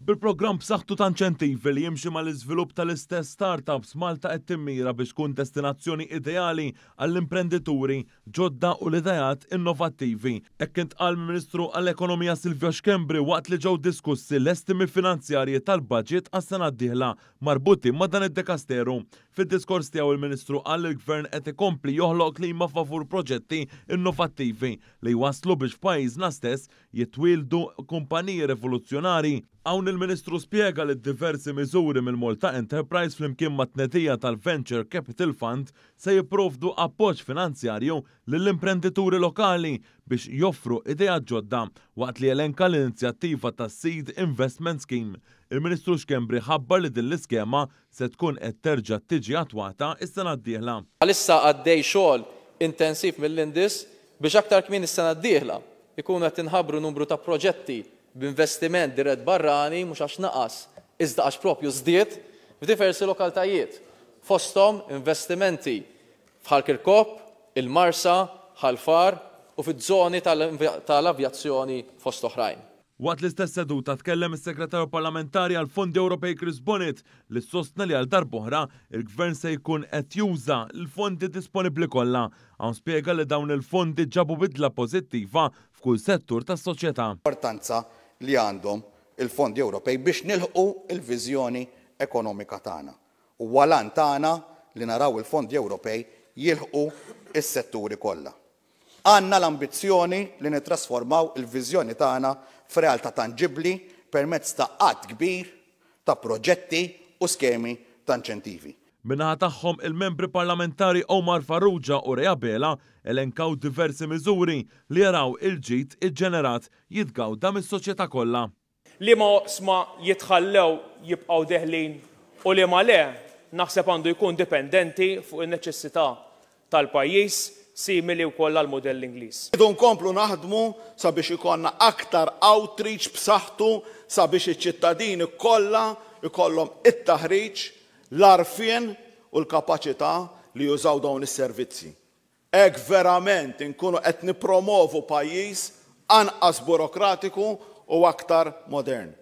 Bil-programm b'saħħtu ta' inċentivi li jimxi mal-iżvilupp tal-istess startups Malta qed timmira biex tkun destinazzjoni ideali għall-imprenditori ġodda u l-idejat innovattivi. Hekk intqal Ministru għall-Ekonomija Silvio Xkembri waqt li ġew diskussi l-estimi finanzjarji tal-budget għas-sena d-dieħla marbuti ma' dan id-dekasteru. Fid-diskors tiegħu il-Ministru qal li l-Gvern qed ikompli joħloq klima favur proġetti innovattivi li waslu biex f'pajjiżna stess jitwieldu kumpaniji rivoluzzjonari. Hawn il-Ministru spjega li diversi miżuri mill-Malta Enterprise flimkien ma' tnedija tal-Venture Capital Fund se jipprovdu appoġġ finanzjarju lill-imprenditori lokali biex joffru idea ġodda waqt li elenka l-inizjattiva tas Seed Investment Scheme. Il-Ministru Xkembri ħabbar li din l-iskema se tkun qed terġa' tiġi attwata is-sena d-dieħla. Għalissa għaddej xogħol intensiv mill-Indis biex aktar kmien is-sena d-dieħla ikunu qed inħabbru numru ta' proġetti b'investiment dirett barrani mhux għax naqas iżda għax propju żdied f'diversi lokaltajiet. Fosthom investimenti f'Ħalkirkop, il-Marsa, Ħalfar u fiż-żoni tal-avjazzjoni fost oħrajn. Waqt l-istess seduta tkellem is-Segretarju Parlamentari għal Fondi Ewropej Chris Bonnet li sostna li għal darb'oħra il-Gvern se jkun qed juża l-fondi disponibbli kollha. Hawn spjega li dawn il-fondi ġabu bidla pożittiva f'kull settur tas-soċjetà. Importanza li għandhom il-fondi Ewropej biex nilħqu il-viżjoni ekonomika tagħna. U walan tagħna li naraw il-fondi Ewropej jilħqu is-setturi kollha. Għandna l-ambizzjoni li nittrasformaw il-viżjoni tagħna f'realtà tangibbli permezz ta' qatt kbir ta' proġetti u skemi ta' inċentivi. Minnaħa tagħhom il-membri parlamentari Omar Farrugia u Rea Bela elenkaw diversi miżuri li jaraw il-ġid iġġenerat jitgawda mis-soċjetà kollha. Li ma sma jitħallew jibqgħu deħlin u li ma le naħseb għandu jkun dipendenti fuq in-neċessità tal-pajjiż simili wkoll għall mudell Ingliż. Idu nkomplu naħdmu sabiex ikonna aktar outreach b'saħħtu sabiex iċ-ċittadini kollha ikollhom it-taħriġ, l-arfien u l-kapaċità li jużaw dawn is-servizzi. Hekk verament inkunu qed nippromovu pajjiż anqas burokratiku u aktar modern.